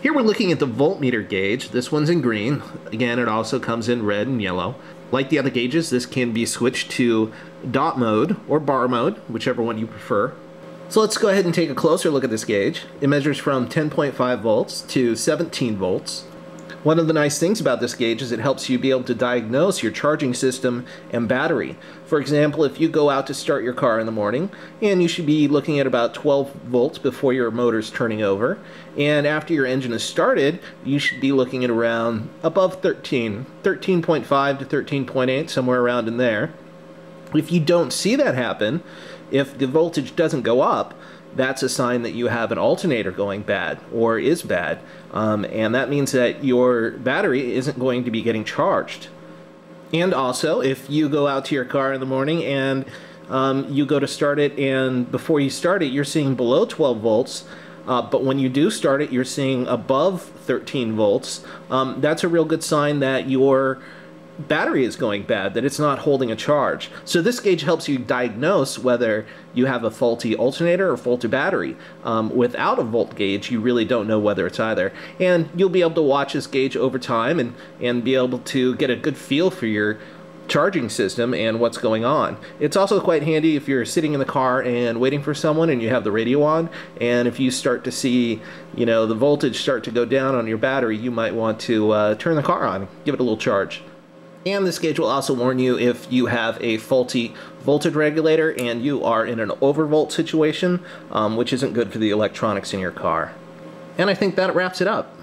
Here we're looking at the voltmeter gauge. This one's in green. Again, it also comes in red and yellow. Like the other gauges, this can be switched to dot mode or bar mode, whichever one you prefer. So let's go ahead and take a closer look at this gauge. It measures from 10.5 volts to 17 volts. One of the nice things about this gauge is it helps you be able to diagnose your charging system and battery. For example, if you go out to start your car in the morning, and you should be looking at about 12 volts before your motor's turning over, and after your engine is started, you should be looking at around above 13.5 to 13.8, somewhere around in there. If you don't see that happen, if the voltage doesn't go up, that's a sign that you have an alternator going bad or is bad, and that means that your battery isn't going to be getting charged. And also, if you go out to your car in the morning and you go to start it, and before you start it you're seeing below 12 volts, but when you do start it you're seeing above 13 volts, that's a real good sign that your battery is going bad, that it's not holding a charge. So this gauge helps you diagnose whether you have a faulty alternator or faulty battery. Without a volt gauge, you really don't know whether it's either. And you'll be able to watch this gauge over time and be able to get a good feel for your charging system and what's going on. It's also quite handy if you're sitting in the car and waiting for someone and you have the radio on, and if you start to see, you know, the voltage start to go down on your battery, you might want to turn the car on, give it a little charge. And this gauge will also warn you if you have a faulty voltage regulator and you are in an overvolt situation, which isn't good for the electronics in your car. And I think that wraps it up.